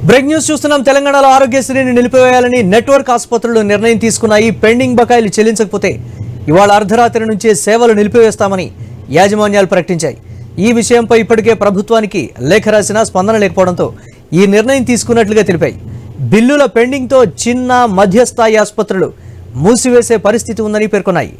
Break news చూస్తున్నాం. తెలంగాణలో ఆరోగ్యశ్రీని నిలిపివేయాలని నెట్వర్క్ ఆసుపత్రులు నిర్ణయం తీసుకున్నాయి. పెండింగ్ బకాయిలు చెల్లించకపోతే ఇవాళ అర్ధరాత్రి నుంచే సేవలు నిలిపివేస్తామని యాజమాన్యాలు ప్రకటించాయి. ఈ విషయంపై ఇప్పటికే ప్రభుత్వానికి లేఖ రాసినా స్పందన లేకపోవడంతో ఈ నిర్ణయం తీసుకున్నట్లుగా తెలిపాయి. బిల్లుల పెండింగ్తో చిన్న మధ్యస్థాయి ఆసుపత్రులు మూసివేసే పరిస్థితి ఉందని పేర్కొన్నాయి.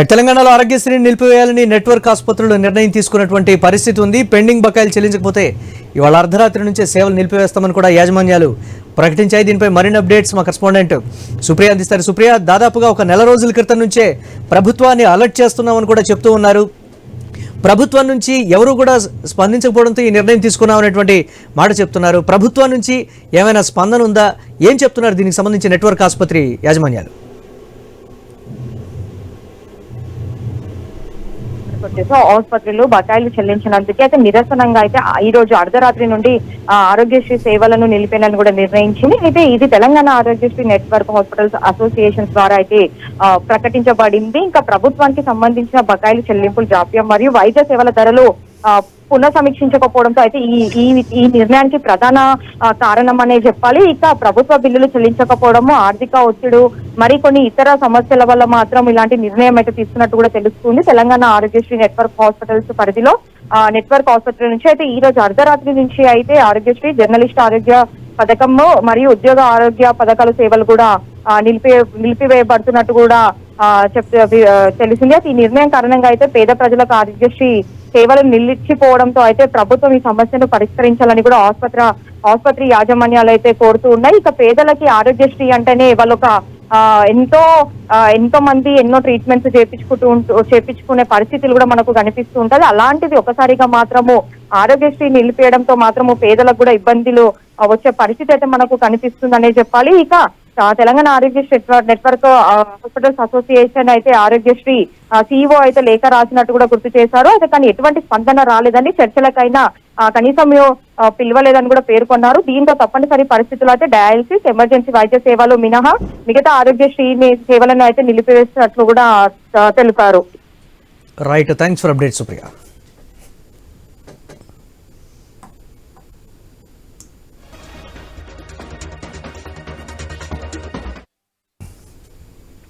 తెలంగాణలో ఆరోగ్యశ్రీని నిలిపివేయాలని నెట్వర్క్ ఆసుపత్రులు నిర్ణయం తీసుకున్నటువంటి పరిస్థితి ఉంది. పెండింగ్ బకాయిలు చెల్లించకపోతే ఇవాళ అర్ధరాత్రి నుంచే సేవలు నిలిపివేస్తామని కూడా యాజమాన్యాలు ప్రకటించాయి. దీనిపై మరిన్ని అప్డేట్స్ మా కరెస్పాండెంట్ సుప్రియ అందిస్తారు. సుప్రియ, దాదాపుగా ఒక నెల రోజుల క్రితం నుంచే ప్రభుత్వాన్ని అలర్ట్ చేస్తున్నామని కూడా చెప్తూ ఉన్నారు. ప్రభుత్వం నుంచి ఎవరు కూడా స్పందించకపోవడంతో ఈ నిర్ణయం తీసుకున్నామనేటువంటి మాట చెప్తున్నారు. ప్రభుత్వం నుంచి ఏమైనా స్పందన ఉందా? ఏం చెప్తున్నారు దీనికి సంబంధించి నెట్వర్క్ ఆసుపత్రి యాజమాన్యాలు? ఆసుపత్రులు బకాయిలు చెల్లించినందుకే అయితే నిరసనంగా అయితే ఈ రోజు అర్ధరాత్రి నుండి ఆరోగ్యశ్రీ సేవలను నిలిపేయాలని కూడా నిర్ణయించింది. అయితే ఇది Telangana Aarogyasri network hospitals associations ద్వారా అయితే ప్రకటించబడింది. ఇంకా ప్రభుత్వానికి సంబంధించిన బకాయిలు చెల్లింపులు జాప్యం మరియు వైద్య సేవల ధరలు పునఃసమీక్షించకపోవడంతో అయితే ఈ నిర్ణయానికి ప్రధాన కారణం అనే చెప్పాలి. ఇక ప్రభుత్వ బిల్లులు చెల్లించకపోవడము, ఆర్థిక ఒత్తిడి మరి కొన్ని ఇతర సమస్యల వల్ల మాత్రం ఇలాంటి నిర్ణయం అయితే తీసుకున్నట్టు కూడా తెలుస్తుంది. తెలంగాణ ఆరోగ్యశ్రీ నెట్వర్క్ హాస్పిటల్స్ పరిధిలో నెట్వర్క్ ఆసుపత్రి నుంచి అయితే ఈ రోజు అర్ధరాత్రి నుంచి అయితే ఆరోగ్యశ్రీ జర్నలిస్ట్ ఆరోగ్య పథకము మరియు ఉద్యోగ ఆరోగ్య పథకాల సేవలు కూడా నిలిపివేయబడుతున్నట్టు కూడా తెలిసింది. అయితే ఈ నిర్ణయం కారణంగా అయితే పేద ప్రజలకు ఆరోగ్యశ్రీ సేవలు నిలిచిపోవడంతో అయితే ప్రభుత్వం ఈ సమస్యను పరిష్కరించాలని కూడా ఆసుపత్రి యాజమాన్యాలు అయితే కోరుతూ ఉన్నాయి. ఇక పేదలకి ఆరోగ్యశ్రీ అంటేనే వాళ్ళొక ఎంతో మంది ఎన్నో ట్రీట్మెంట్స్ చేపించుకునే పరిస్థితులు కూడా మనకు కనిపిస్తూ ఉంటది. అలాంటిది ఒకసారిగా మాత్రము ఆరోగ్యశ్రీ నిలిపేయడంతో మాత్రము పేదలకు కూడా ఇబ్బందులు వచ్చే పరిస్థితి అయితే మనకు కనిపిస్తుందనే చెప్పాలి. ఇక Telangana Aarogyasri network hospitals association అయితే ఆరోగ్యశ్రీ సిఇఓ అయితే లేఖ రాసినట్టు కూడా గుర్తు చేశారు. అయితే కానీ ఎటువంటి స్పందన రాలేదని, చర్చలకైనా కనీసం పిలవలేదని కూడా పేర్కొన్నారు. దీంతో తప్పనిసరి పరిస్థితుల్లో అయితే డయాలసిస్, ఎమర్జెన్సీ వైద్య సేవలు మినహా మిగతా ఆరోగ్యశ్రీ సేవలను అయితే నిలిపివేసినట్లు కూడా తెలిపారు. Right, thanks for update Supriya.